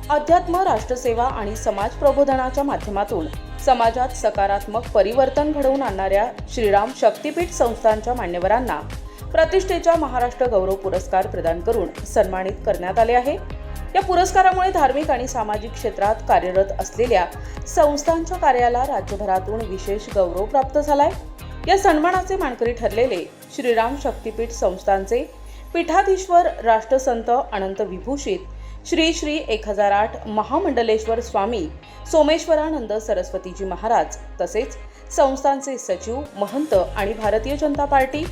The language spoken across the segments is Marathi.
अध्यात्म, राष्ट्रसेवा आणि समाज प्रबोधनाच्या माध्यमातून समाजात सकारात्मक परिवर्तन घडवून आणणाऱ्या श्रीराम शक्तीपीठ संस्थांच्या मान्यवरांना प्रतिष्ठेचा महाराष्ट्र गौरव पुरस्कार प्रदान करून सन्मानित करण्यात आले आहे। या पुरस्कारामुळे धार्मिक आणि सामाजिक क्षेत्रात कार्यरत असलेल्या संस्थांच्या कार्याला राज्यभरातून विशेष गौरव प्राप्त झालाय। या सन्मानाचे मानकरी ठरलेले श्रीराम शक्तीपीठ संस्थांचे पीठाधीश्वर राष्ट्रसंत अनंत विभूषित श्री श्री 1008 महामंडलेश्वर स्वामी सोमेश्वरानंद सरस्वतीजी महाराज, तसेच संस्थांचे सचिव, महंत आणि भारतीय जनता पार्टी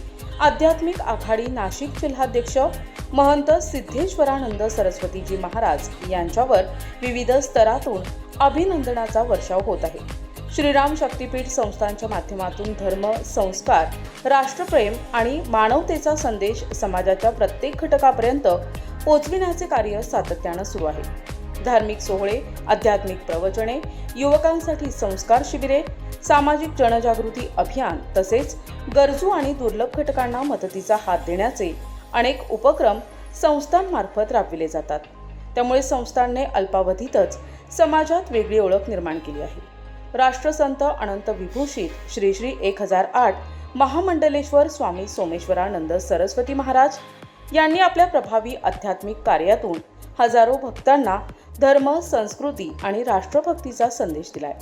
आध्यात्मिक आघाडी नाशिक जिल्हाध्यक्ष महंत सिद्धेश्वरानंद सरस्वतीजी महाराज यांच्यावर विविध स्तरातून अभिनंदनाचा वर्षाव होत आहे। श्रीराम शक्तीपीठ संस्थांच्या माध्यमातून धर्म, संस्कार, राष्ट्रप्रेम आणि मानवतेचा संदेश समाजाच्या प्रत्येक घटकापर्यंत पोहोचविण्याचे कार्य सातत्याने सुरू आहे। धार्मिक सोहळे, आध्यात्मिक प्रवचने, युवकांसाठी संस्कार शिबिरे, सामाजिक जनजागृती अभियान तसेच गरजू आणि दुर्लभ घटकांना मदतीचा हात देण्याचे अनेक उपक्रम संस्थांमार्फत राबविले जातात। त्यामुळे संस्थांनी अल्पावधीतच समाजात वेगळी ओळख निर्माण केली आहे। राष्ट्रसंत अनंत विभूषित श्री श्री 1008 महामंडलेश्वर स्वामी सोमेश्वरानंद सरस्वती महाराज यांनी आपल्या प्रभावी आध्यात्मिक कार्यातून हजारो भक्तांना धर्म, संस्कृती आणि राष्ट्रभक्तीचा संदेश दिलाय।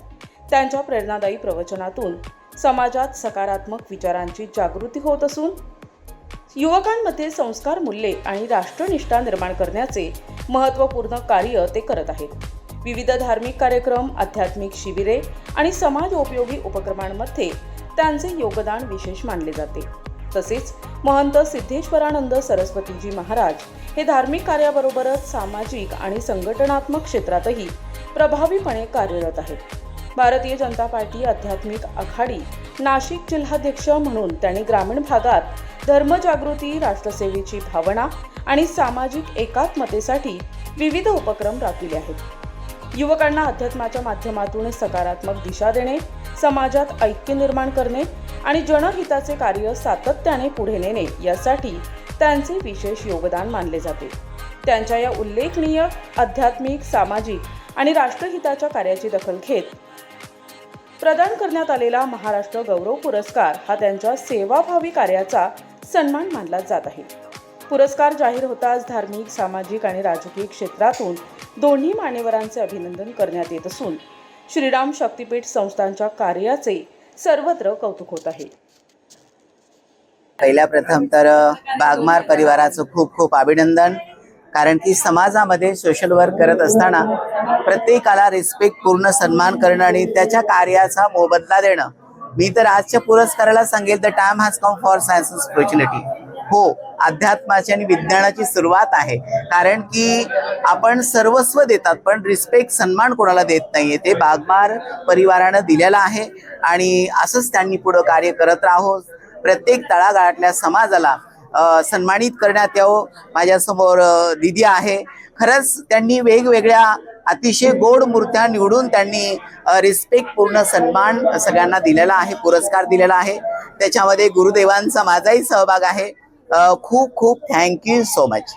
त्यांच्या प्रेरणादायी प्रवचनातून समाजात सकारात्मक विचारांची जागृती होत असून युवकांमध्ये संस्कार मूल्ये आणि राष्ट्रनिष्ठा निर्माण करण्याचे महत्त्वपूर्ण कार्य ते करत आहेत। विविध धार्मिक कार्यक्रम, आध्यात्मिक शिबिरे आणि समाजोपयोगी उपक्रमांमध्ये त्यांचे योगदान विशेष मानले जाते। तसेच महंत सिद्धेश्वरानंद सरस्वतीजी महाराज हे धार्मिक कार्याबरोबरच सामाजिक आणि संघटनात्मक क्षेत्रातही प्रभावीपणे कार्यरत आहेत। भारतीय जनता पार्टी आध्यात्मिक आघाडी नाशिक जिल्हाध्यक्ष म्हणून त्यांनी ग्रामीण भागात धर्मजागृती, राष्ट्रसेवेची भावना आणि सामाजिक एकात्मतेसाठी विविध उपक्रम राबविले आहेत। युवकांना अध्यात्माच्या माध्यमातून सकारात्मक दिशा देणे, समाजात ऐक्य निर्माण करणे आणि जनहिताचे कार्य सातत्याने पुढे नेणे यासाठी त्यांचे विशेष योगदान मानले जाते। त्यांच्या या उल्लेखनीय आध्यात्मिक, सामाजिक आणि राष्ट्रहिताच्या कार्याची दखल घेत प्रदान करण्यात आलेला महाराष्ट्र गौरव पुरस्कार हा त्यांच्या सेवाभावी कार्याचा सन्मान मानला जात आहे। पुरस्कार जाहीर होताच धार्मिक, सामाजिक आणि राजकीय क्षेत्रातून दोन्ही मान्यवरांचे अभिनंदन करण्यात येत असून श्रीराम शक्तीपीठ संस्थांच्या कार्याचे सर्वत्र कौतुक होत आहे। पहिल्या प्रथम तर बागमार परिवाराचं खूप खूप अभिनंदन, कारण की समाजामध्ये सोशल वर्क करत असताना प्रत्येकाला रिस्पेक्ट, पूर्ण सन्मान करणं आणि त्याच्या कार्याचा मोबदला देणं। मी तर आजच्या पुरस्काराला सांगेल the time has come for science and spirituality. हो, अध्यात्माची आणि विज्ञानाची सुरुवात आहे, कारण की आपण सर्वस्व देतात पण रिस्पेक्ट, सन्मान कोणाला देत नाहीये। ते बागमार परिवारानं दिलेला आहे आणि असंच त्यांनी पुढे कार्य करत राहो। प्रत्येक तळागाळातल्या समाजाला सन्मानित करण्यात यावं। माझ्यासमोर दिदी आहे, खरंच त्यांनी वेगवेगळ्या अतिशय गोड मूर्त्या निवडून त्यांनी रिस्पेक्ट, पूर्ण सन्मान सगळ्यांना दिलेला आहे, पुरस्कार दिलेला आहे। त्याच्यामध्ये गुरुदेवांचा माझाही सहभाग आहे। खूप खूप थँक्यू सो मच।